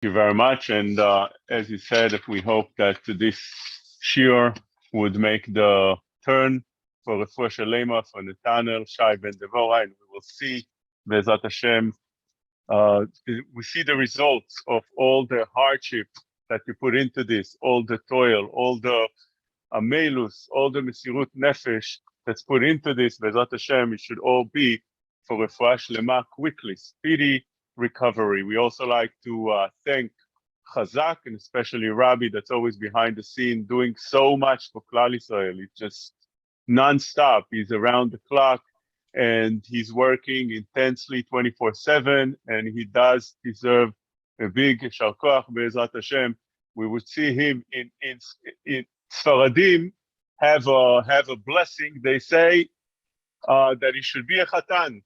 you very much. And as you said, we hope that this shiur would make the turn for Refuah Shalema for Nathaniel, Shay, and Devorah, and we will see, Be'ezrat Hashem, we see the results of all the hardship that you put into this, all the toil, all the amelus, all the mesirut nefesh that's put into this. Be'ezrat Hashem, it should all be for Refuah Shlema quickly, speedy recovery. We also like to thank Chazaq and especially Rabbi that's always behind the scene doing so much for Klal Yisrael. It's just non-stop. He's around the clock and he's working intensely 24/7, and he does deserve a big Yashar Koach Be'ezrat Hashem. We would see him in Sfaradim have a blessing. They say that he should be a Chatan.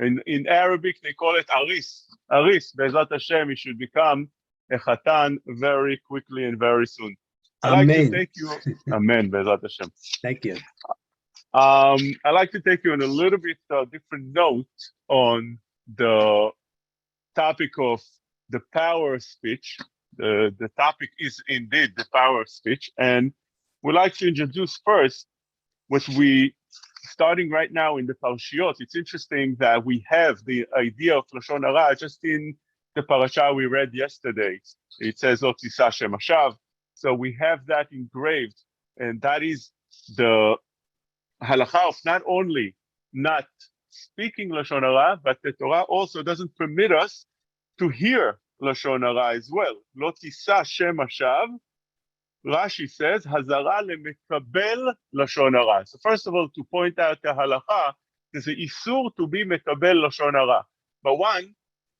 In Arabic, they call it Aris. Aris, Be'ezrat Hashem, he should become a Chatan very quickly and very soon. I'd like to take you, Amen, Be'ezrat Hashem. Thank you. I'd like to take you on a little bit different note on the topic of the power of speech. The topic is indeed the power of speech. And we'd like to introduce first what we starting right now in the Parshiot. It's interesting that we have the idea of Lashon Hara just in the parasha we read yesterday. It says, Lo tisa shem hashav. So we have that engraved, and that is the halakha of not only not speaking Lashon Hara, but the Torah also doesn't permit us to hear Lashon Hara as well. Lo tisa shem hashav. Rashi says, Hazara lemekabel Lashon Hara. So first of all, to point out the halakha, there's an isur to be mekabel Lashon Hara. But one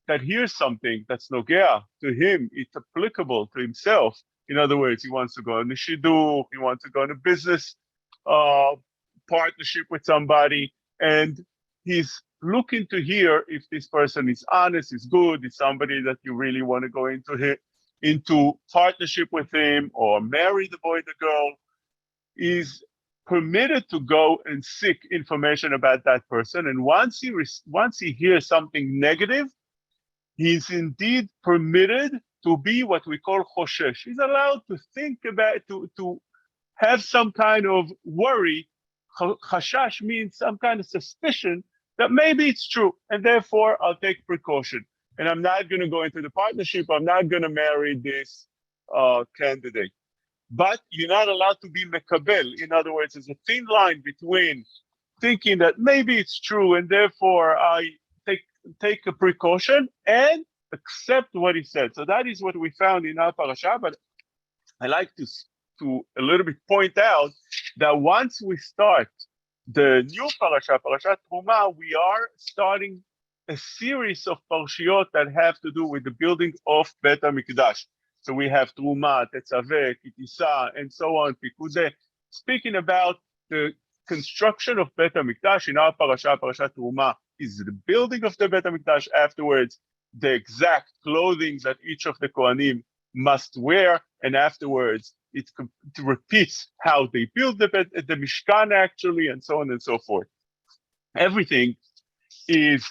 that hears something that's nogea to him, it's applicable to himself. In other words, he wants to go on a shidur, he wants to go on a business partnership with somebody, and he's looking to hear if this person is honest, is good, is somebody that you really want to go into partnership with him or marry the boy, the girl, is permitted to go and seek information about that person. And once he hears something negative, he's indeed permitted to be what we call choshesh. He's allowed to think about, to have some kind of worry. Chashash means some kind of suspicion that maybe it's true, and therefore I'll take precaution. And I'm not going to go into the partnership. I'm not going to marry this candidate. But you're not allowed to be mekabel. In other words, there's a thin line between thinking that maybe it's true, and therefore I take a precaution and accept what he said. So that is what we found in our parasha. But I like to a little bit point out that once we start the new parasha, Parashat Truma, we are starting a series of parshiot that have to do with the building of Beit HaMikdash. So we have Truma, Tetzaveh, Kitisa, and so on, Pikudeh, speaking about the construction of Beit HaMikdash. In our parasha, Parashat Truma, is the building of the Beit HaMikdash. Afterwards, the exact clothing that each of the Kohanim must wear, and afterwards, it repeats how they build the Mishkan actually, and so on and so forth. Everything is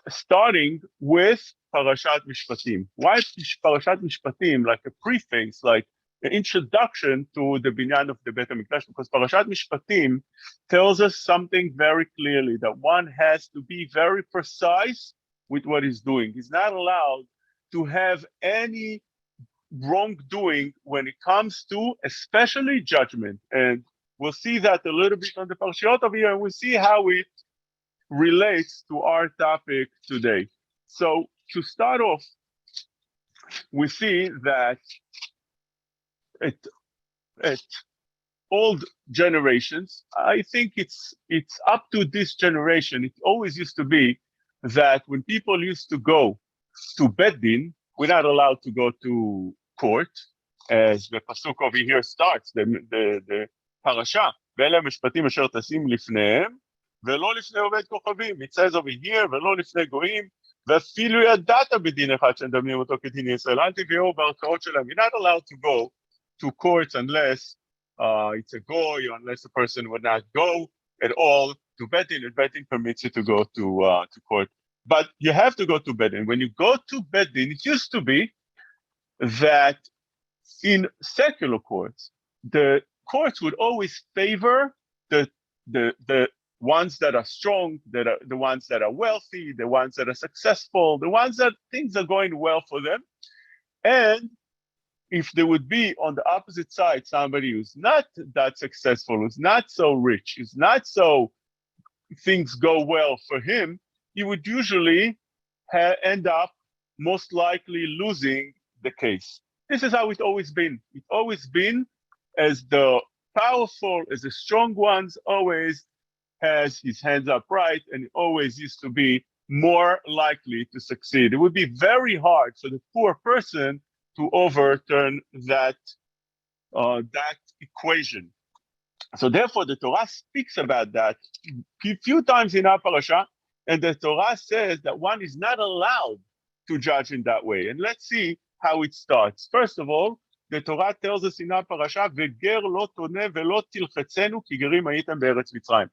starting with Parashat Mishpatim. Why is Parashat Mishpatim like a preface, like an introduction to the binyan of the Beit HaMikdash? Because Parashat Mishpatim tells us something very clearly, that one has to be very precise with what he's doing. He's not allowed to have any wrongdoing when it comes to especially judgment. And we'll see that a little bit on the Parshiot over here, and we'll see how it relates to our topic today. So to start off, we see that at old generations, I think it's up to this generation, it always used to be that when people used to go to Beit Din, we're not allowed to go to court, as the pasuk over here starts, the parasha, ואלה המשפטים אשר תשים לפניהם, ולא לפני עובד כוכבים. It says over here, ולא לפני גויים, ואפילו ידעת בדין אחד שמדמים אותו כדין ישראל. אל תביאו בערכאות שלהם. You're not allowed to go to courts unless it's a goy, or unless a person would not go at all to Beit Din, and Beit Din permits you to go to court. But you have to go to Beit Din. When you go to Beit Din, it used to be that in secular courts, the courts would always favor the ones that are strong, that are the ones that are wealthy, the ones that are successful, the ones that things are going well for them. And if there would be on the opposite side somebody who's not that successful, who's not so rich, who's not so things go well for him, he would usually end up most likely losing the case. This is how it's always been. It's always been as the powerful, as the strong ones always has his hands upright and always used to be more likely to succeed. It would be very hard for the poor person to overturn that equation. So therefore, the Torah speaks about that a few times in our parasha, and the Torah says that one is not allowed to judge in that way. And let's see how it starts. First of all, the Torah tells us in our parasha, "Veger lo toneh velo tilchetzenu ki gerim haytem be'eretz Mitzrayim,"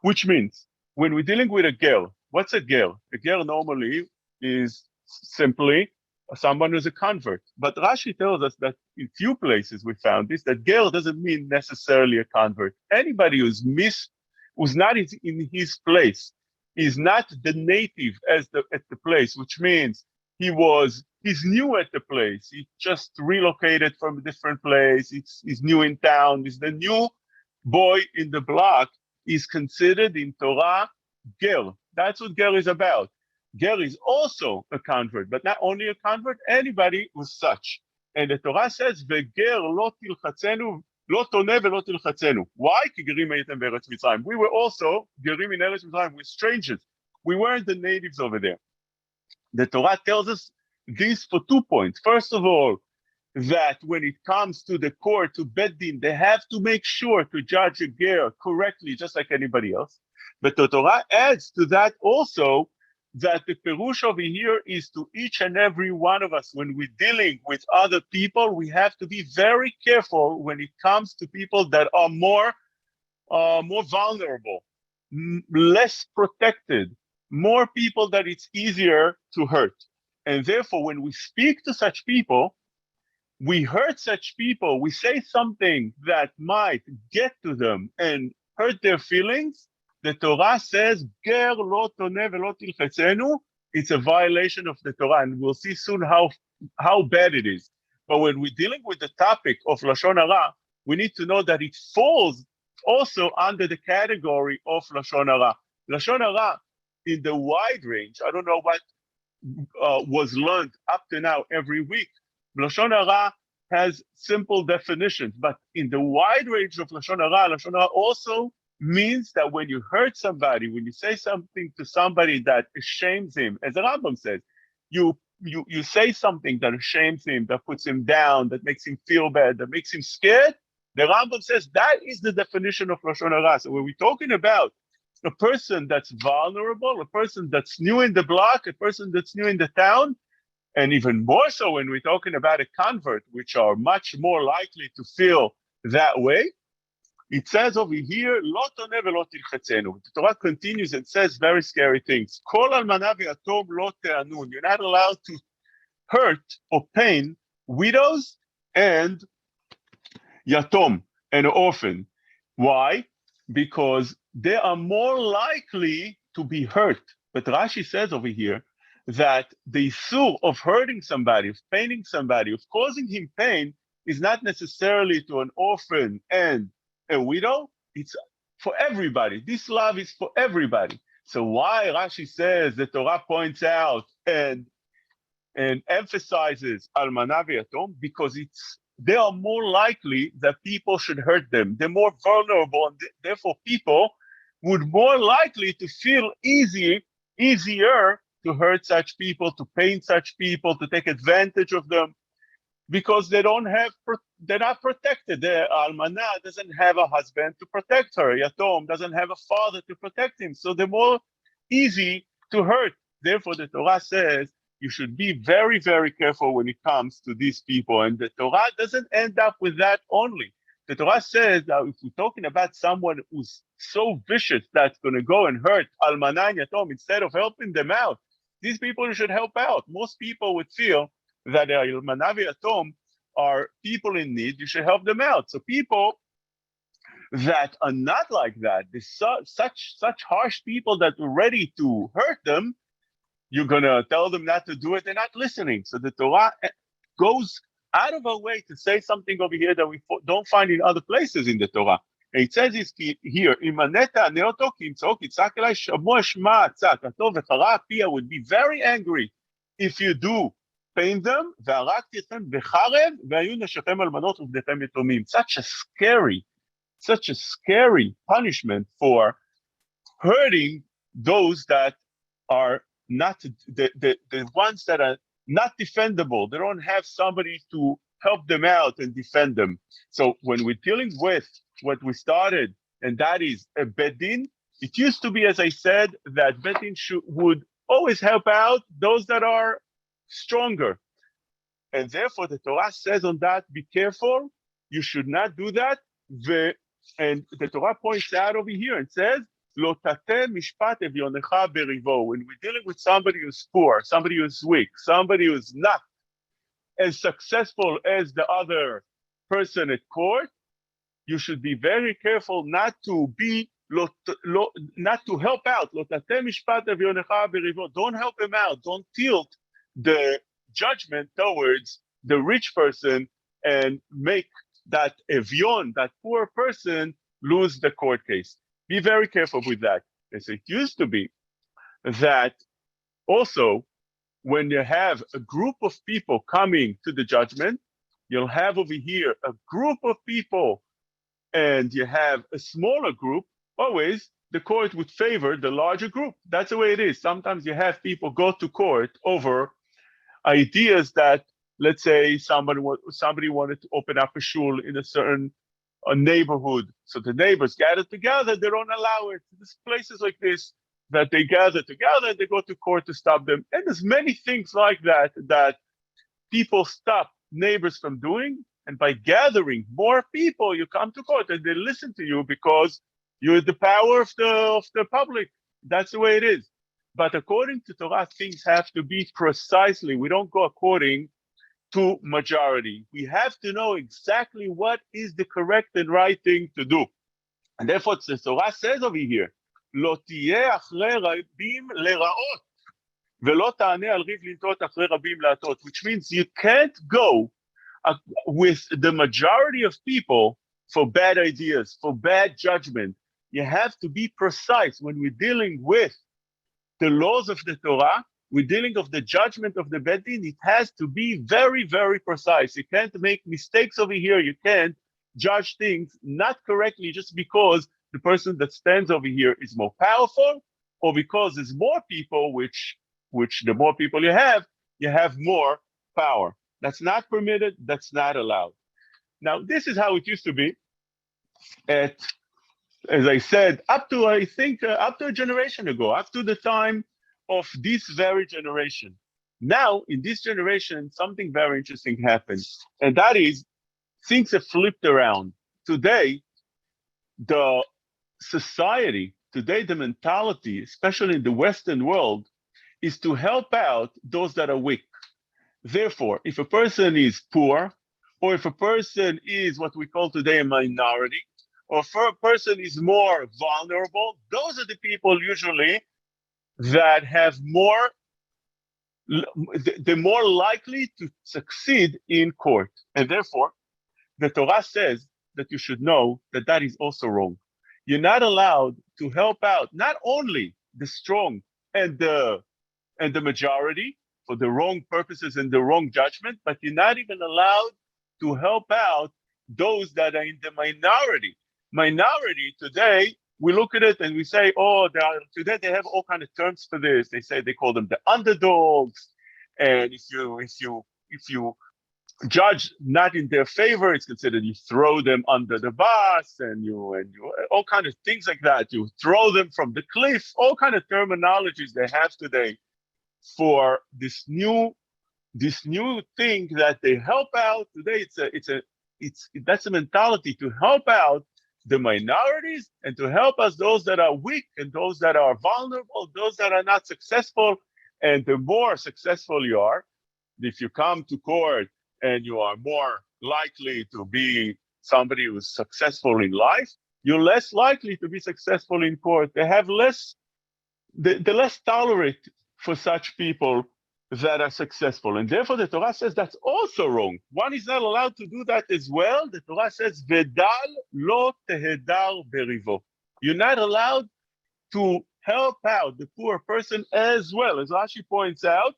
which means when we're dealing with a girl, what's a girl? A girl normally is simply someone who's a convert. But Rashi tells us that in few places we found this, that girl doesn't mean necessarily a convert. Anybody who's not in his place, is not the native at the place, which means he's new at the place. He just relocated from a different place. He's new in town. He's the new boy in the block. Is considered in Torah ger. That's what ger is about. Ger is also a convert, but not only a convert, anybody who's such. And the Torah says, "Veger lo tilchatzenu, lo toneh velo tilchatzenu." Why? Ki gerim haytem be'eretz Mitzrayim. We were also gerim in Eretz Mitzrayim. We're strangers. We weren't the natives over there. The Torah tells us this for 2 points. First of all, that when it comes to the court, to Beit Din, they have to make sure to judge a ger correctly, just like anybody else. But the Torah adds to that also that the perush over here is to each and every one of us, when we're dealing with other people, we have to be very careful when it comes to people that are more vulnerable, less protected, more people that it's easier to hurt. And therefore, when we speak to such people, we hurt such people, we say something that might get to them and hurt their feelings, the Torah says, "Ger lo toneh velo tilchetzenu." It's a violation of the Torah, and we'll see soon how bad it is. But when we're dealing with the topic of Lashon Hara, we need to know that it falls also under the category of Lashon Hara. Lashon Hara, in the wide range, I don't know what was learned up to now every week, Lashon Hara has simple definitions, but in the wide range of Lashon Hara also means that when you hurt somebody, when you say something to somebody that shames him, as the Rambam says, you say something that shames him, that puts him down, that makes him feel bad, that makes him scared, the Rambam says that is the definition of Lashon Hara. So when we're talking about a person that's vulnerable, a person that's new in the block, a person that's new in the town, and even more so when we're talking about a convert, which are much more likely to feel that way, it says over here, "Lo toneh velo tilchetzenu." The Torah continues and says very scary things. "Kol almana veyatom lo te'anun." You're not allowed to hurt or pain widows and yatom, an orphan. Why? Because they are more likely to be hurt. But Rashi says over here that the issue of hurting somebody, of paining somebody, of causing him pain is not necessarily to an orphan and a widow. It's for everybody. This love is for everybody. So why Rashi says, the Torah points out and emphasizes almana veyatom? Because they are more likely that people should hurt them. They're more vulnerable, and therefore people would more likely to feel easier to hurt such people, to pain such people, to take advantage of them, because they're not protected. The almana doesn't have a husband to protect her. Yatom doesn't have a father to protect him. So they're more easy to hurt. Therefore, the Torah says you should be very, very careful when it comes to these people. And the Torah doesn't end up with that only. The Torah says that if we're talking about someone who's so vicious that's going to go and hurt almana and yatom instead of helping them out. These people you should help out. Most people would feel that almana and yatom are people in need. You should help them out. So people that are not like that, such harsh people that are ready to hurt them, you're going to tell them not to do it. They're not listening. So the Torah goes out of our way to say something over here that we don't find in other places in the Torah. And it says here, I would be very angry if you do pain them. Such a scary punishment for hurting those that are not the ones that are not defendable. They don't have somebody to help them out and defend them. So when we're dealing with what we started, and that is a Beit Din, it used to be, as I said, that Beit Din would always help out those that are stronger. And therefore, the Torah says on that, be careful, you should not do that. And the Torah points out over here and says, Lo tateh mishpat evyonecha berivo. When we're dealing with somebody who's poor, somebody who's weak, somebody who's not as successful as the other person at court, you should be very careful not to not to help out. Lo tateh mishpat evyonecha berivo. Don't help him out. Don't tilt the judgment towards the rich person and make that evyon, that poor person, lose the court case. Be very careful with that. As it used to be that also when you have a group of people coming to the judgment, you'll have over here a group of people and you have a smaller group. Always the court would favor the larger group. That's the way it is. Sometimes you have people go to court over ideas that, let's say somebody wanted to open up a shul in a certain neighborhood. So the neighbors gather together, they don't allow it. There's places like this that they gather together, they go to court to stop them. And there's many things like that that people stop neighbors from doing. And by gathering more people, you come to court and they listen to you because you're the power of the public. That's the way it is. But according to Torah, things have to be precisely. We don't go according to majority. We have to know exactly what is the correct and right thing to do. And therefore, the Torah says over here, "Lo tiyeh achrei rabim leraot, velo ta'aneh al riv lintot achrei rabim la'atot," which means you can't go with the majority of people for bad ideas, for bad judgment. You have to be precise when we're dealing with the laws of the Torah. We're dealing with the judgment of the Beit Din. It has to be very, very precise. You can't make mistakes over here. You can't judge things not correctly just because the person that stands over here is more powerful, or because there's more people, which the more people you have more power. That's not permitted. That's not allowed. Now, this is how it used to be at, as I said, up to a generation ago, up to the time of this very generation. Now, in this generation, something very interesting happens, and that is things have flipped around. Today, the society, the mentality, especially in the Western world, is to help out those that are weak. Therefore, if a person is poor, or if a person is what we call today a minority, or if a person is more vulnerable, those are the people usually that have they're more likely to succeed in court. And therefore, the Torah says that you should know that that is also wrong. You're not allowed to help out not only the strong and the majority for the wrong purposes and the wrong judgment, but you're not even allowed to help out those that are in the minority. Minority today, we look at it and we say, oh, today they have all kinds of terms for this. They call them the underdogs. And if you judge not in their favor, it's considered you throw them under the bus and you all kinds of things like that. You throw them from the cliff, all kinds of terminologies they have today for this new thing that they help out. Today that's a mentality to help out the minorities and to help us those that are weak and those that are vulnerable, those that are not successful. And the more successful you are, if you come to court and you are more likely to be somebody who's successful in life, you're less likely to be successful in court. They have less, they're less tolerant for such people that are successful. And therefore the Torah says that's also wrong. One is not allowed to do that as well. The Torah says, Vedal lo tehedar berivo. You're not allowed to help out the poor person as well. As Rashi points out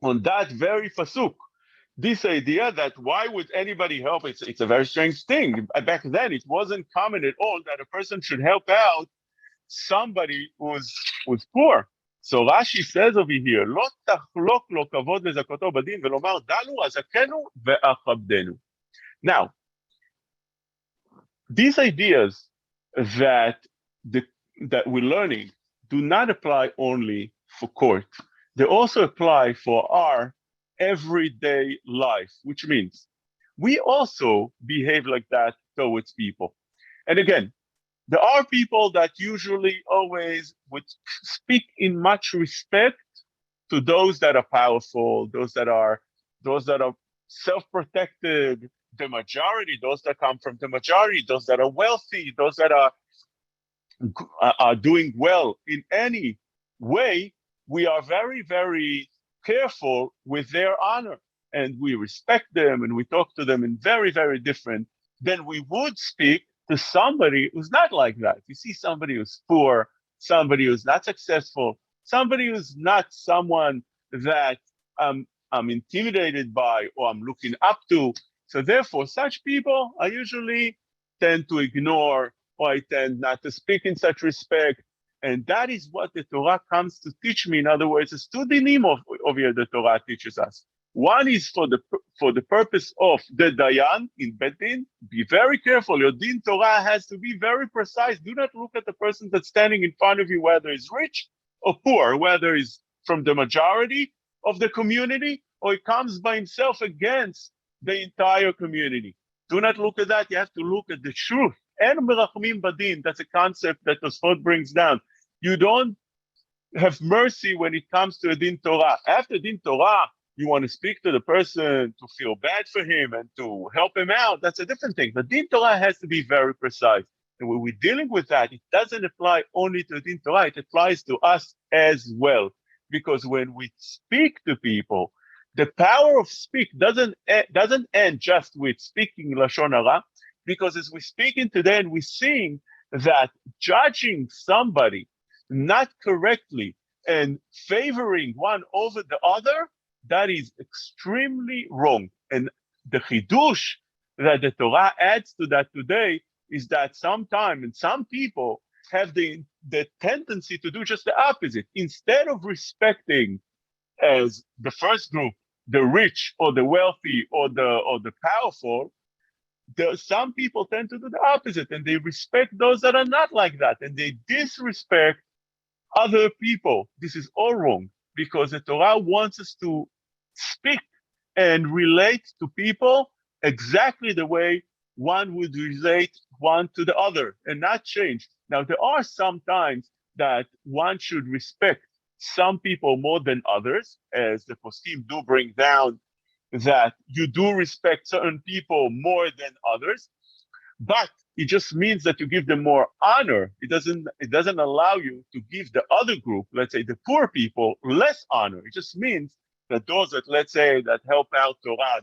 on that very pasuk, this idea that why would anybody help? It's a very strange thing. Back then, it wasn't common at all that a person should help out somebody who's poor. So Rashi says over here, "Lo tachlok lo kavod lezakoto badin velomar dalu azakenu ve'achabdenu." Now, these ideas that we're learning do not apply only for court. They also apply for our everyday life, which means we also behave like that towards people. And again, there are people that usually always would speak in much respect to those that are powerful, those that are self-protected, the majority, those that come from the majority, those that are wealthy, those that are doing well in any way. We are very, very careful with their honor, and we respect them and we talk to them in very, very different than we would speak to somebody who's not like that. You see somebody who's poor, somebody who's not successful, somebody who's not someone that I'm intimidated by or I'm looking up to. So therefore, such people I usually tend to ignore, or I tend not to speak in such respect. And that is what the Torah comes to teach me. In other words, it's two dinim of here the Torah teaches us. One is for the purpose of the Dayan in Beit Din. Be very careful. Your Din Torah has to be very precise. Do not look at the person that's standing in front of you, whether he's rich or poor, whether he's from the majority of the community or he comes by himself against the entire community. Do not look at that. You have to look at the truth. En merachmim badin. That's a concept that Tosfot brings down. You don't have mercy when it comes to a Din Torah. After Din Torah, you want to speak to the person to feel bad for him and to help him out. That's a different thing. But Din Torah has to be very precise. And when we're dealing with that, it doesn't apply only to Din Torah. It applies to us as well. Because when we speak to people, the power of speak doesn't end just with speaking Lashon Hara. Because as we're speaking today and we're seeing that judging somebody not correctly and favoring one over the other, that is extremely wrong. And the chidush that the Torah adds to that today is that sometimes, and some people have the tendency to do just the opposite. Instead of respecting as the first group, the rich or the wealthy or the powerful, some people tend to do the opposite, and they respect those that are not like that, and they disrespect other people. This is all wrong, because the Torah wants us to speak and relate to people exactly the way one would relate one to the other, and not change. Now, there are some times that one should respect some people more than others, as the poskim do bring down that you do respect certain people more than others, but it just means that you give them more honor. It doesn't allow you to give the other group, let's say the poor people, less honor. It just means that those that, let's say, that help out Torah,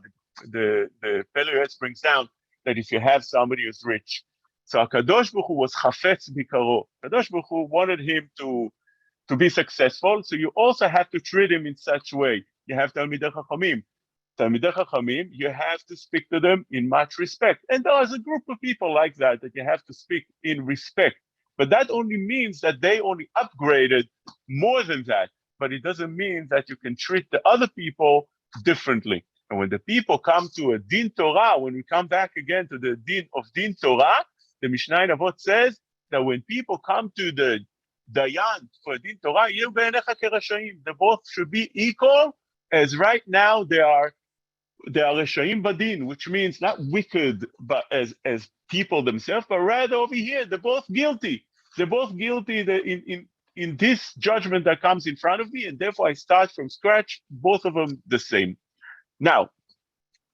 the Peluyetz brings down that if you have somebody who's rich, so HaKadosh Baruch Hu was chafetz bikaro. HaKadosh Baruch Hu wanted him to be successful, so you also have to treat him in such a way. You have Talmidei Chachamim. Talmidei Chachamim, you have to speak to them in much respect. And there is a group of people like that you have to speak in respect. But that only means that they only upgraded more than that. But it doesn't mean that you can treat the other people differently. And when the people come to a Din Torah, when we come back again to the Din of Din Torah, the Mishnah in Avot says that when people come to the Dayan for Din Torah, they both should be equal, as right now they are they are reshaim badin, which means not wicked, but as people themselves, but rather over here they're both guilty. They're both guilty in this judgment that comes in front of me, and therefore I start from scratch. Both of them the same. Now,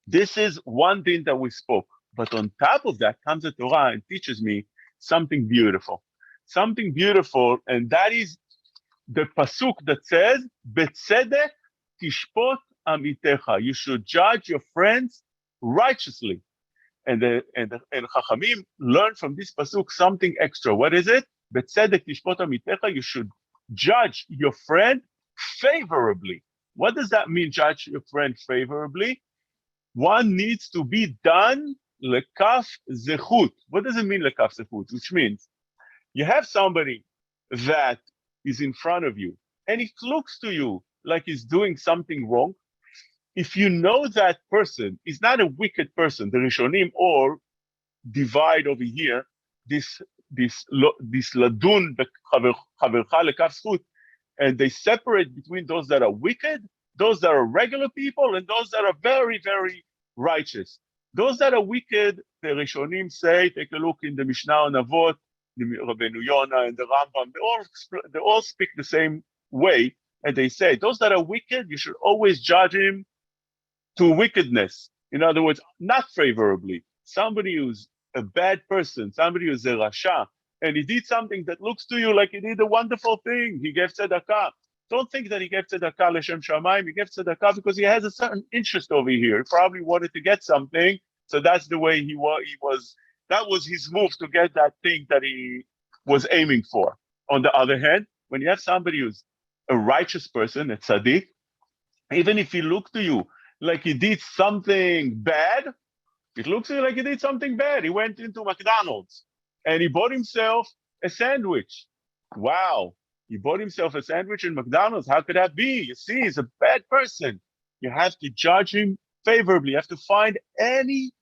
this is one thing that we spoke, but on top of that comes the Torah and teaches me something beautiful, and that is the pasuk that says, "Betzedek tishpot amitecha." You should judge your friends righteously. And Chachamim learn from this pasuk something extra. What is it? Betzedek tishpot amitecha. You should judge your friend favorably. What does that mean? Judge your friend favorably. One needs to be done lekaf zechut. What does it mean lekaf zechut? Which means you have somebody that is in front of you, and it looks to you like he's doing something wrong. If you know that person is not a wicked person, the Rishonim or divide over here this ladun chavercha lekaf zechut, and they separate between those that are wicked, those that are regular people, and those that are very, very righteous. Those that are wicked, the Rishonim say, take a look in the Mishnah on Avot, the Rabbeinu Yonah and the Rambam, they all speak the same way, and they say, those that are wicked, you should always judge him to wickedness. In other words, not favorably. Somebody who's a bad person, somebody who's a rasha, and he did something that looks to you like he did a wonderful thing. He gave tzedakah. Don't think that he gave tzedakah l'shem shamayim. He gave tzedakah because he has a certain interest over here. He probably wanted to get something, so that's the way he was. That was his move to get that thing that he was aiming for. On the other hand, when you have somebody who's a righteous person, a tzaddik, even if he looked to you like he did something bad, it looks to you like he did something bad. He went into McDonald's and he bought himself a sandwich. Wow. He bought himself a sandwich in McDonald's. How could that be? You see, he's a bad person. You have to judge him favorably. You have to find any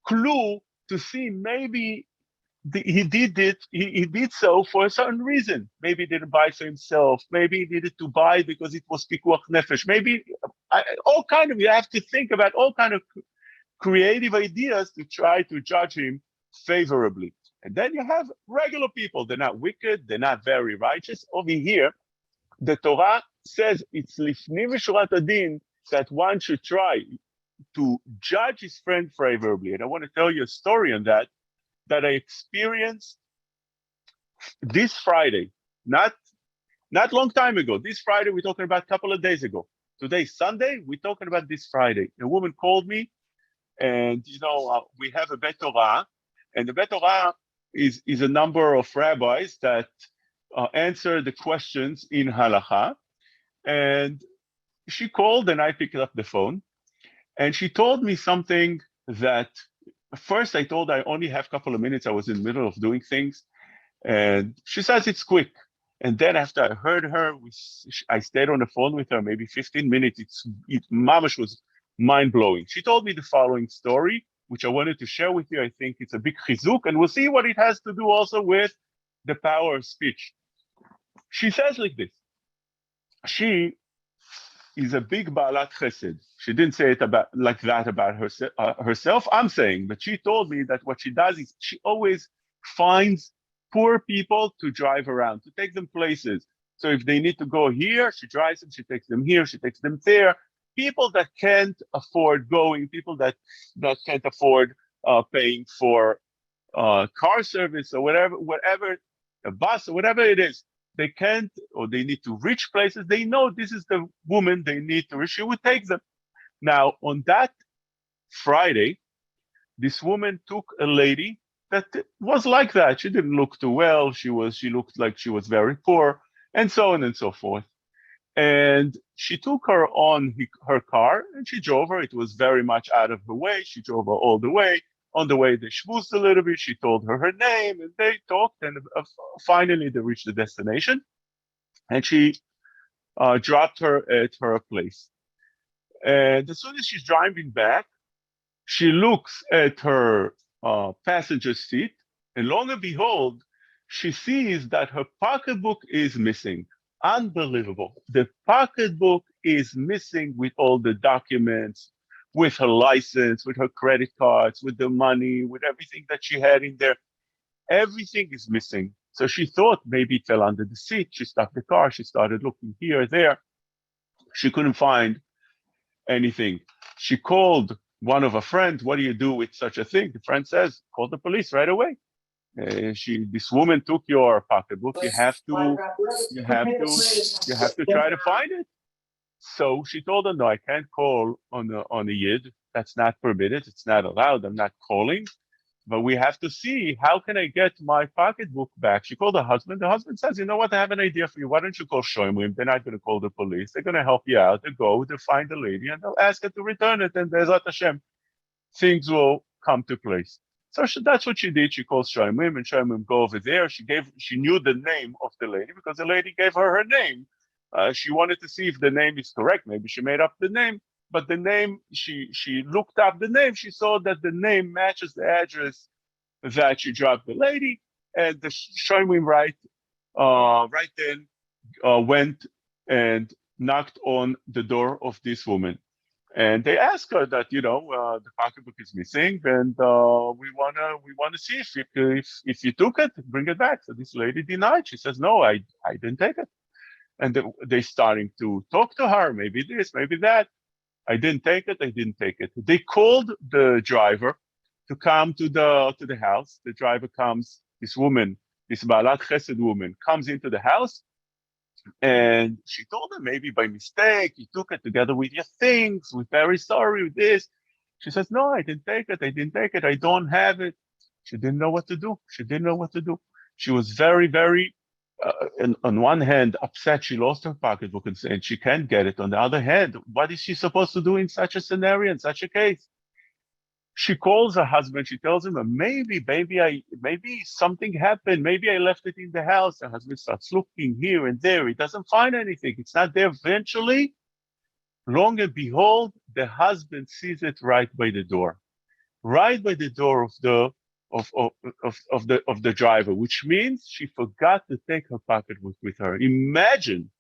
clue to see maybe he did so for a certain reason. Maybe he didn't buy for himself. Maybe he needed to buy because it was pikuach nefesh. Maybe you have to think about all kind of creative ideas to try to judge him favorably. And then you have regular people. They're not wicked. They're not very righteous. Over here, the Torah says it's lifnim v'shurat adin that one should try to judge his friend favorably. And I want to tell you a story on that I experienced this Friday, not long time ago. This Friday, we're talking about a couple of days ago. Today's Sunday, we're talking about this Friday. A woman called me, and we have a Beit Torah, and the Beit Torah is a number of rabbis that answer the questions in halacha. And she called, and I picked up the phone, and she told me something that first I told her I only have a couple of minutes. I was in the middle of doing things, and she says it's quick. And then after I heard her, I stayed on the phone with her maybe 15 minutes. It mamash was mind-blowing. She told me the following story, which I wanted to share with you. I think it's a big chizuk, and we'll see what it has to do also with the power of speech. She says like this. She is a big baalat chesed. She didn't say it like that about herself. I'm saying, but she told me that what she does is she always finds poor people to drive around, to take them places. So if they need to go here, she drives them, she takes them here, she takes them there. People that can't afford going, people that can't afford paying for car service or whatever, a bus or whatever it is, they can't, or they need to reach places. They know this is the woman they need to reach. She would take them. Now, on that Friday, this woman took a lady that was like that. She didn't look too well. She looked like she was very poor, and so on and so forth. And she took her on her car, and she drove her. It was very much out of the way. She drove her all the way. On the way, they schmoozed a little bit. She told her name, and they talked, and finally they reached the destination. And she dropped her at her place. And as soon as she's driving back, she looks at her passenger seat, and lo and behold, she sees that her pocketbook is missing. Unbelievable. The pocketbook is missing with all the documents, with her license, with her credit cards, with the money, with everything that she had in there. Everything is missing. So she thought maybe it fell under the seat. She stopped the car. She started looking here, there. She couldn't find anything. She called one of her friends. What do you do with such a thing? The friend says, call the police right away. This woman took your pocketbook. You have to try to find it. So she told her, no, I can't call on a yid. That's not permitted. It's not allowed. I'm not calling. But we have to see, how can I get my pocketbook back? She called her husband. The husband says, you know what? I have an idea for you. Why don't you call Shoimim? They're not going to call the police. They're going to help you out. They'll go, they'll find the lady, and they'll ask her to return it. And Be'ezrat Hashem, things will come to place. So that's what she did. She called Shoimim, and Shoimim go over there. She knew the name of the lady because the lady gave her name. She wanted to see if the name is correct. Maybe she made up the name. But the name, she looked up the name. She saw that the name matches the address that she dropped the lady, and the Shoimim right then went and knocked on the door of this woman, and they asked her that the pocketbook is missing, and we wanna see if you took it, bring it back. So this lady denied. She says, no, I didn't take it, and they starting to talk to her. Maybe this, maybe that. I didn't take it. They called the driver to come to the house. The driver comes. This woman, this Baalat Chesed woman, comes into the house, and she told him, maybe by mistake you took it together with your things. We're very sorry with this. She says, no, I didn't take it. I don't have it. She didn't know what to do. She was very, very on one hand, upset she lost her pocketbook and she can't get it. On the other hand, what is she supposed to do in such a scenario, in such a case? She calls her husband. She tells him, maybe something happened. Maybe I left it in the house. Her husband starts looking here and there. He doesn't find anything. It's not there. Eventually, long and behold, the husband sees it right by the door of the driver, which means she forgot to take her pocketbook with her. Imagine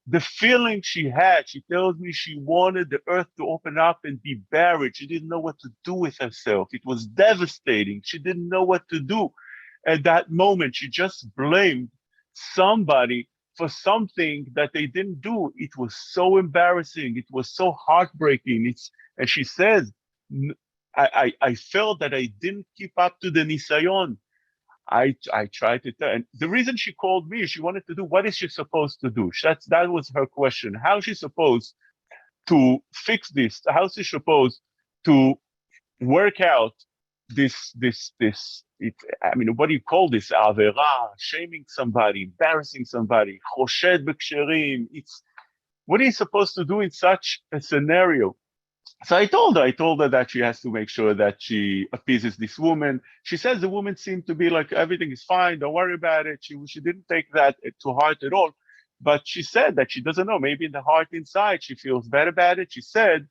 the feeling she had. She tells me she wanted the earth to open up and be buried. She didn't know what to do with herself. It was devastating. She didn't know what to do. At that moment, she just blamed somebody for something that they didn't do. It was so embarrassing. It was so heartbreaking. And she says, I felt that I didn't keep up to the nisayon. I tried to tell, and the reason she called me, she wanted to do, what is she supposed to do? That was her question. How is she supposed to fix this? How is she supposed to work out this? What do you call this? Avera, shaming somebody, embarrassing somebody, choshed b'ksherim. What are you supposed to do in such a scenario? So I told her that she has to make sure that she appeases this woman. She says the woman seemed to be like, everything is fine, don't worry about it. She didn't take that to heart at all. But she said that she doesn't know, maybe in the heart inside, she feels bad about it. She said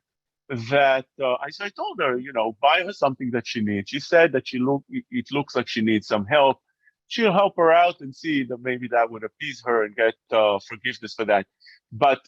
that, I told her, buy her something that she needs. She said that it looks like she needs some help. She'll help her out and see that maybe that would appease her and get forgiveness for that. But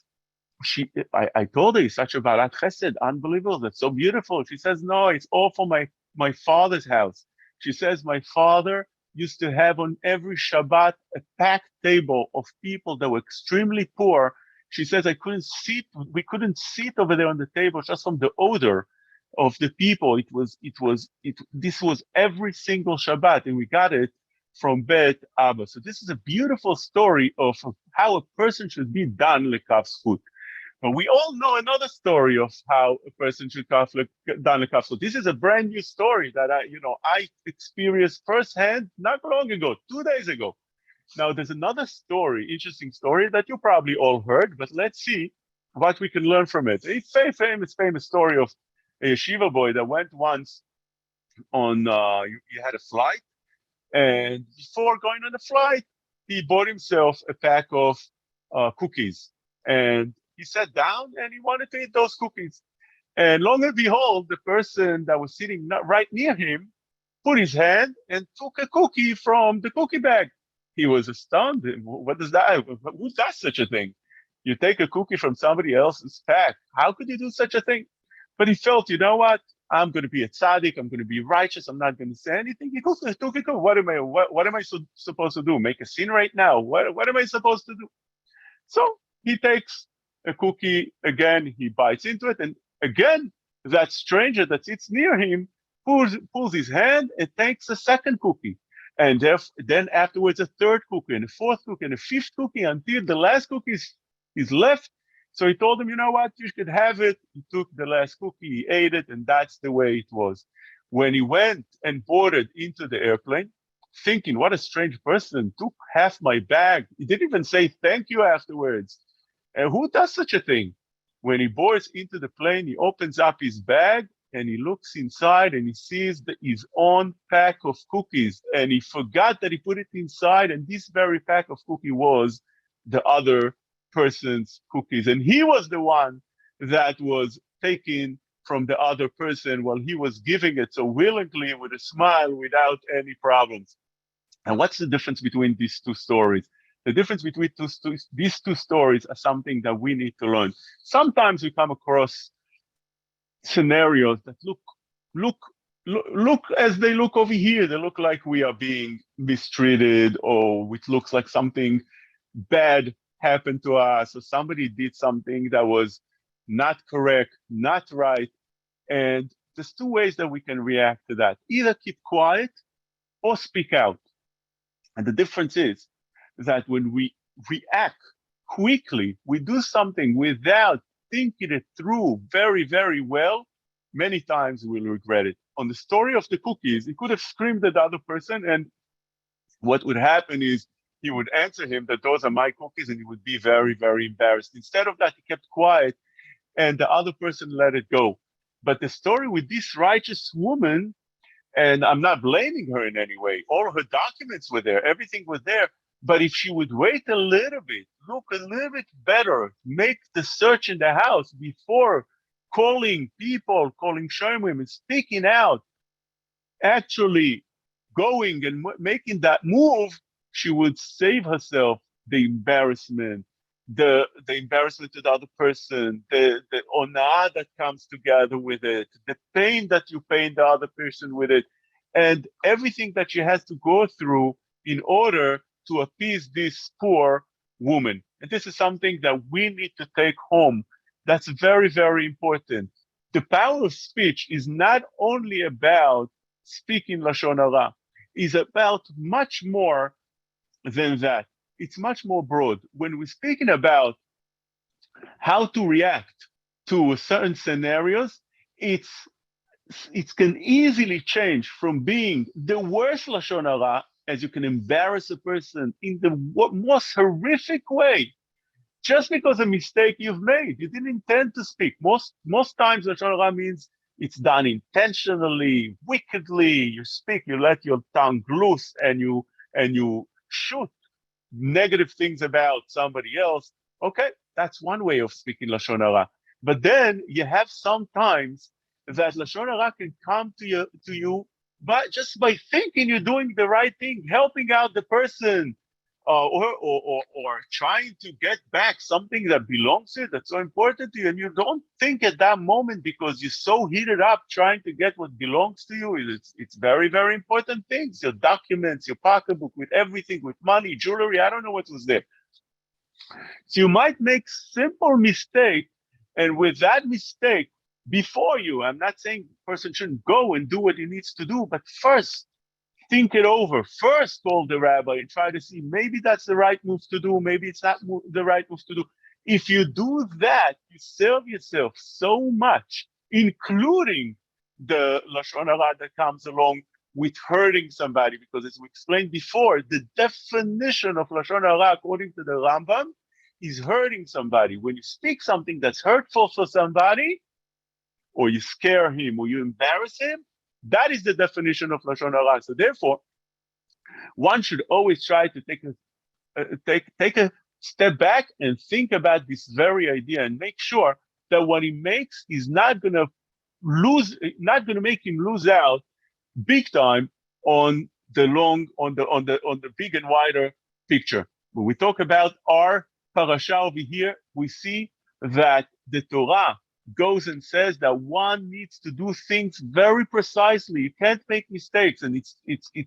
I told her, it's such a Baalat Chesed, unbelievable, that's so beautiful. She says, no, it's all for my father's house. She says, my father used to have on every Shabbat a packed table of people that were extremely poor. She says, we couldn't sit over there on the table just from the odor of the people. This was every single Shabbat, and we got it from Beit Abba. So this is a beautiful story of how a person should be done lekaf zchut. But we all know another story of how a person should done lekaf zchut. This is a brand new story that I experienced firsthand not long ago, 2 days ago. Now there's another story, interesting story that you probably all heard, but let's see what we can learn from it. It's a famous story of a yeshiva boy that went once on, he had a flight, and before going on the flight, he bought himself a pack of cookies, and he sat down and he wanted to eat those cookies. And long and behold, the person that was sitting right near him put his hand and took a cookie from the cookie bag. He was astounded. What is that? Who does such a thing? You take a cookie from somebody else's pack. How could you do such a thing? But he felt, you know what? I'm going to be a tzaddik. I'm going to be righteous. I'm not going to say anything. He goes, what am I supposed to do? Make a scene right now? What am I supposed to do? So he takes a cookie again. He bites into it, and again, that stranger that sits near him pulls his hand and takes a second cookie. And then afterwards, a third cookie, and a fourth cookie, and a fifth cookie, until the last cookie is left. So he told him, you know what, you could have it. He took the last cookie, he ate it, and that's the way it was. When he went and boarded into the airplane, thinking, what a strange person, took half my bag. He didn't even say thank you afterwards. And who does such a thing? When he boards into the plane, he opens up his bag, and he looks inside and he sees his own pack of cookies. And he forgot that he put it inside, and this very pack of cookie was the other person's cookies. And he was the one that was taken from the other person while he was giving it so willingly, with a smile, without any problems. And what's the difference between these two stories? The difference between these two stories are something that we need to learn. Sometimes we come across scenarios that look as they look over here. They look like we are being mistreated, or it looks like something bad happened to us, or somebody did something that was not correct, not right. And there's two ways that we can react to that. Either keep quiet or speak out. And the difference is that when we react quickly, we do something without thinking it through very, very well, many times we'll regret it. On the story of the cookies, he could have screamed at the other person, and what would happen is he would answer him that those are my cookies, and he would be very, very embarrassed. Instead of that, he kept quiet, and the other person let it go. But the story with this righteous woman, and I'm not blaming her in any way, all her documents were there, everything was there. But if she would wait a little bit, look a little bit better, make the search in the house before calling people, calling shomrim, and speaking out, actually going and making that move, she would save herself the embarrassment, the embarrassment to the other person, the honor that comes together with it, the pain that you pain the other person with it, and everything that she has to go through in order to appease this poor woman. And this is something that we need to take home. That's very, very important. The power of speech is not only about speaking Lashon Hara. It's about much more than that. It's much more broad. When we're speaking about how to react to certain scenarios, it can easily change from being the worst Lashon Hara, as you can embarrass a person in the most horrific way, just because a mistake you've made. You didn't intend to speak. Most times Lashon Hara means it's done intentionally, wickedly. You speak, you let your tongue loose, and you shoot negative things about somebody else. Okay, that's one way of speaking Lashon Hara. But then you have sometimes that Lashon Hara can come to you but just by thinking you're doing the right thing, helping out the person, or trying to get back something that belongs to you, that's so important to you, and you don't think at that moment because you're so heated up trying to get what belongs to you. It's very, very important things, your documents, your pocketbook, with everything, with money, jewelry, I don't know what was there. So you might make simple mistake, and with that mistake, before you, I'm not saying the person shouldn't go and do what he needs to do, but first, think it over. First, call the rabbi and try to see maybe that's the right move to do, maybe it's not the right move to do. If you do that, you serve yourself so much, including the Lashon Hara that comes along with hurting somebody, because as we explained before, the definition of Lashon Hara, according to the Rambam, is hurting somebody. When you speak something that's hurtful for somebody, or you scare him, or you embarrass him, that is the definition of Lashon Hara. So therefore, one should always try to take a step back and think about this very idea, and make sure that what he makes is not going to make him lose out big time on the big and wider picture. When we talk about our parasha over here, we see that the Torah goes and says that one needs to do things very precisely. You can't make mistakes. And it's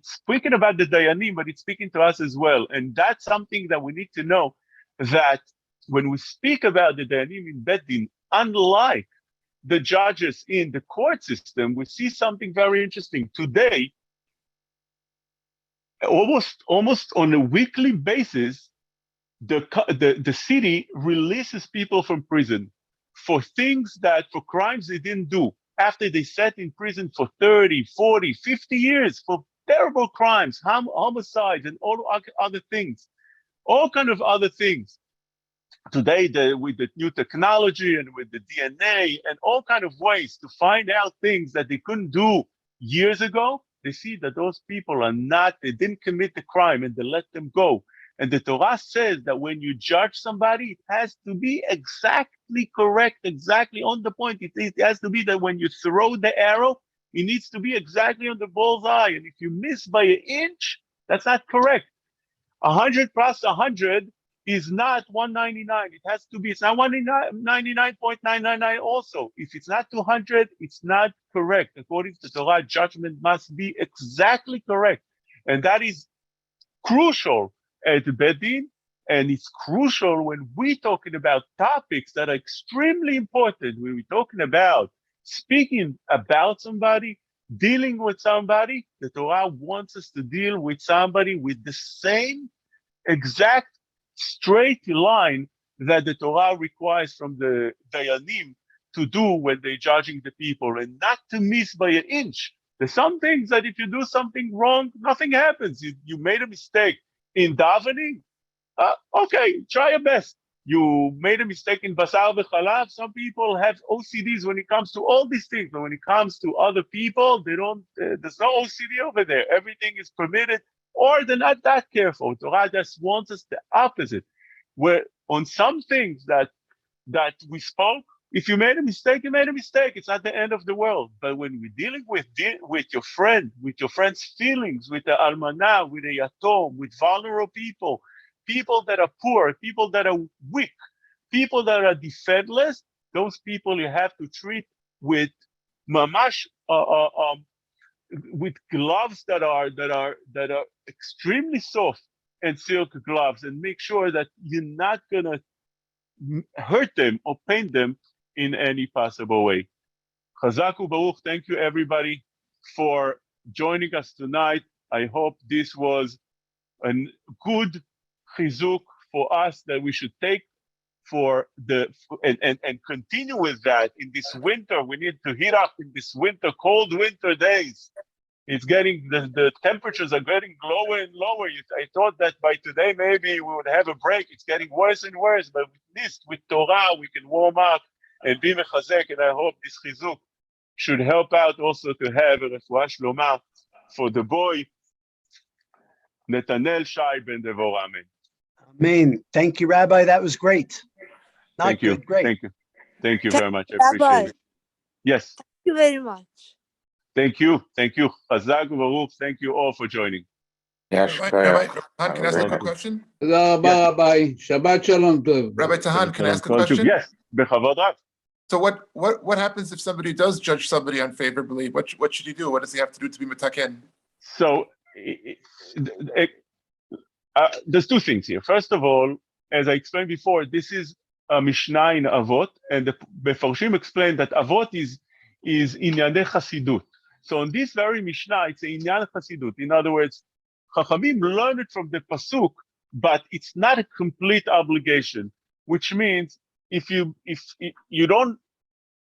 speaking about the Dayanim, but it's speaking to us as well. And that's something that we need to know, that when we speak about the Dayanim in Beit Din, unlike the judges in the court system, we see something very interesting. Today, almost on a weekly basis, the city releases people from prison for crimes they didn't do, after they sat in prison for 30, 40, 50 years for terrible crimes, homicides, and all other things, all kind of other things. Today, with the new technology and with the DNA and all kind of ways to find out things that they couldn't do years ago, they see that those people they didn't commit the crime, and they let them go. And the Torah says that when you judge somebody, it has to be exactly correct, exactly on the point. It has to be that when you throw the arrow, it needs to be exactly on the bullseye. And if you miss by an inch, that's not correct. 100 plus 100 is not 199. It has to be, it's not 199.999 also. If it's not 200, it's not correct. According to Torah, judgment must be exactly correct. And that is crucial at Beit Din, and it's crucial when we're talking about topics that are extremely important. When we're talking about speaking about somebody, dealing with somebody, the Torah wants us to deal with somebody with the same exact straight line that the Torah requires from the Dayanim to do when they're judging the people, and not to miss by an inch. There's some things that if you do something wrong, nothing happens. You made a mistake in davening, okay, try your best. You made a mistake in basar v'chalav. Some people have OCDs when it comes to all these things, but when it comes to other people, they don't. There's no OCD over there. Everything is permitted, or they're not that careful. Torah just wants us the opposite. Where on some things that we spoke, if you made a mistake, you made a mistake. It's not the end of the world. But when we're dealing with your friend, with your friend's feelings, with the almanah, with the yatom, with vulnerable people, people that are poor, people that are weak, people that are defenseless, those people you have to treat with mamash, with gloves that are extremely soft, and silk gloves, and make sure that you're not gonna hurt them or pain them in any possible way. Chazaq u'baruch. Thank you everybody for joining us tonight. I hope this was a good chizuk for us that we should take and continue with that in this winter. We need to heat up in this winter, cold winter days. It's getting, the temperatures are getting lower and lower. I thought that by today maybe we would have a break. It's getting worse and worse, but at least with Torah we can warm up and be mechazek, and I hope this chizuk should help out also to have a refuah shloma for the boy, Netanel Shay ben Devorah. Amen. Amen. Thank you, Rabbi. That was great. Thank you. Great. Thank you. Thank you very much. I appreciate it. Yes. Thank you very much. Thank you. Thank you. Chazaq u'baruch. Thank you all for joining. Yes, Rabbi, Tahan, can I ask a quick question? Rabbi, Shabbat Shalom tov. Rabbi Tahan, can I ask a question? Yes. Bechavod rab. So what happens if somebody does judge somebody unfavorably? What should he do? What does he have to do to be metaken? So there's two things here. First of all, as I explained before, this is a Mishnah in Avot, and the Mefarshim explained that Avot is Inyanei Chasidut. So on this very Mishnah, it's an Inyan Chasidut. In other words, Chachamim learn it from the Pasuk, but it's not a complete obligation, which means if you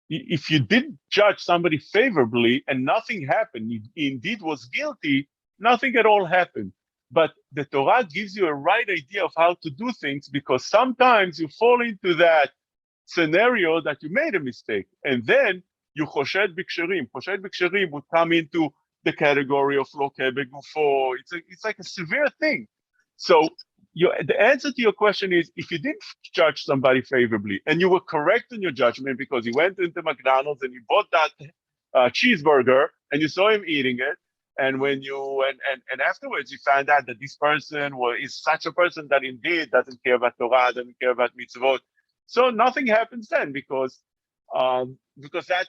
did judge somebody favorably and nothing happened, he indeed was guilty, nothing at all happened. But the Torah gives you a right idea of how to do things, because sometimes you fall into that scenario that you made a mistake, and then you choshed b'ksherim. Choshed b'ksherim would come into the category of loke begufo. It's like a severe thing. So the answer to your question is, if you didn't judge somebody favorably and you were correct in your judgment because you went into McDonald's and you bought that cheeseburger and you saw him eating it, and when you and afterwards you found out that this person is such a person that indeed doesn't care about Torah, doesn't care about mitzvot, so nothing happens then, because because that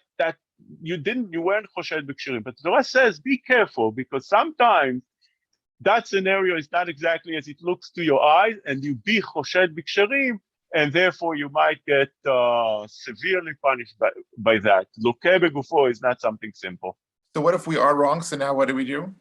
you weren't choshed b'ksherim. But the Torah says, be careful, because sometimes that scenario is not exactly as it looks to your eyes, and you be choshed b'ksherim, and therefore you might get severely punished by that. Lokeh begufo is not something simple. So what if we are wrong? So now what do we do?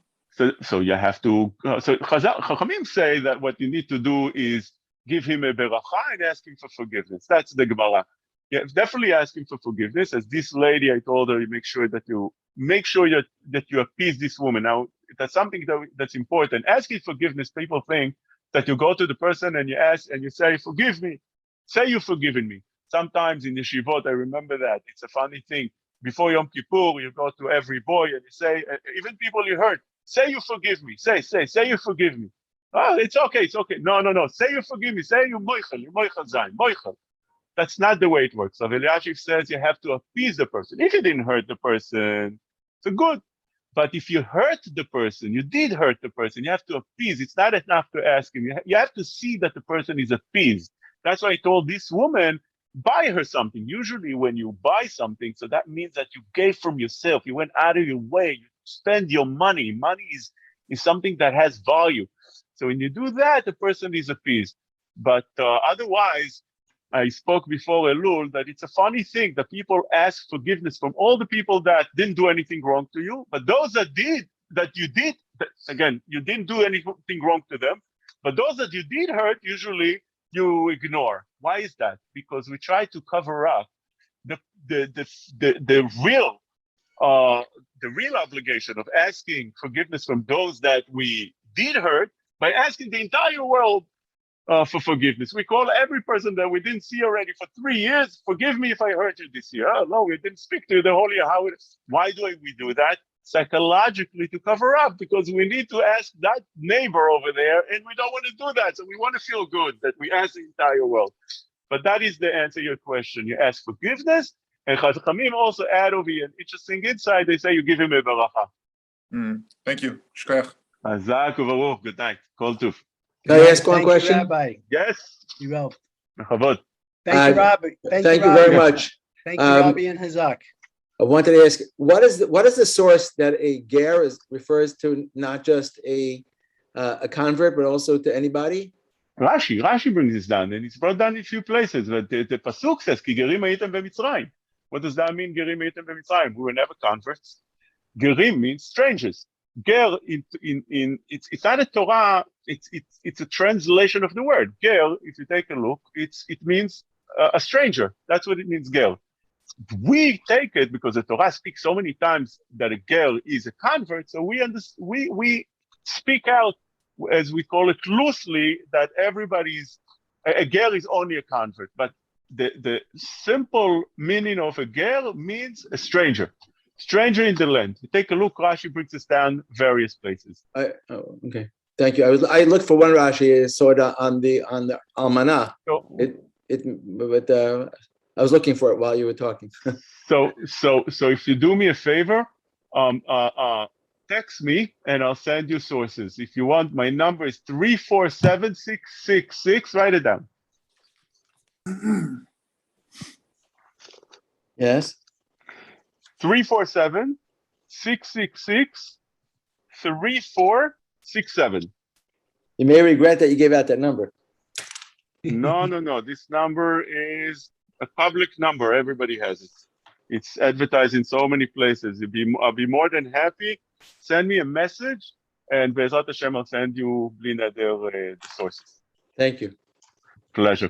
So you have to. So Chachamim say that what you need to do is give him a beracha and ask him for forgiveness. That's the Gemara. Yeah, definitely ask him for forgiveness. As this lady, I told her, you make sure that you appease this woman. Now, that's something that's important. Asking forgiveness, people think that you go to the person and you ask and you say, forgive me. Say you've forgiven me. Sometimes in the yeshivot, I remember that. It's a funny thing. Before Yom Kippur, you go to every boy and you say, even people you hurt, say you forgive me. Say you forgive me. Oh, it's okay. No. Say you forgive me. Say you moichel zayin, moichel. That's not the way it works. So Eliashiv says you have to appease the person. If you didn't hurt the person, so good. But if you hurt the person, you did hurt the person, you have to appease. It's not enough to ask him. You have to see that the person is appeased. That's why I told this woman, buy her something. Usually when you buy something, so that means that you gave from yourself. You went out of your way. You spend your money. Money is something that has value. So when you do that, the person is appeased. But otherwise, I spoke before Elul that it's a funny thing that people ask forgiveness from all the people that didn't do anything wrong to you, but those that you didn't do anything wrong to them, but those that you did hurt, usually you ignore. Why is that? Because we try to cover up the real obligation of asking forgiveness from those that we did hurt by asking the entire world for forgiveness. We call every person that we didn't see already for 3 years, forgive me if I hurt you this year. Oh, no, we didn't speak to you the whole year. Why do we do that? Psychologically, to cover up, because we need to ask that neighbor over there, and we don't want to do that. So we want to feel good that we ask the entire world. But that is the answer to your question. You ask forgiveness, and Chachamim also add over here an interesting insight. They say you give him a beracha. Thank you. Shkoyach. Chazaq u'baruch. Good night. Kol tuv. Can I ask one question? You, Rabbi. Yes. You will. Mechavod. Thank you, Rabbi. Thank you very much. Thank you, Rabbi and Chazaq. I wanted to ask, what is the source that a ger refers to not just a convert, but also to anybody? Rashi brings this down, and it's brought down in a few places. But the pasuk says, "Ki gerim hayitem b'Mitzrayim." What does that mean? Gerim hayitem b'Mitzrayim. We were never converts. Gerim means strangers. Ger it's not a Torah. It's a translation of the word ger. If you take a look, it means a stranger. That's what it means, ger. We take it because the Torah speaks so many times that a ger is a convert. So we speak out, as we call it loosely, that a ger is only a convert. But the simple meaning of a ger means a stranger. Stranger in the land. You take a look, Rashi brings us down various places. Okay. Thank you. I looked for one Rashi, I saw it on the Almanah. But I was looking for it while you were talking. So if you do me a favor, text me and I'll send you sources. If you want, my number is 347666. Write it down. Yes. 347-666-3467. You may regret that you gave out that number. No. This number is a public number. Everybody has it. It's advertised in so many places. I'll be more than happy. Send me a message, and Be'ezrat Hashem, I'll send you the sources. Thank you. Pleasure.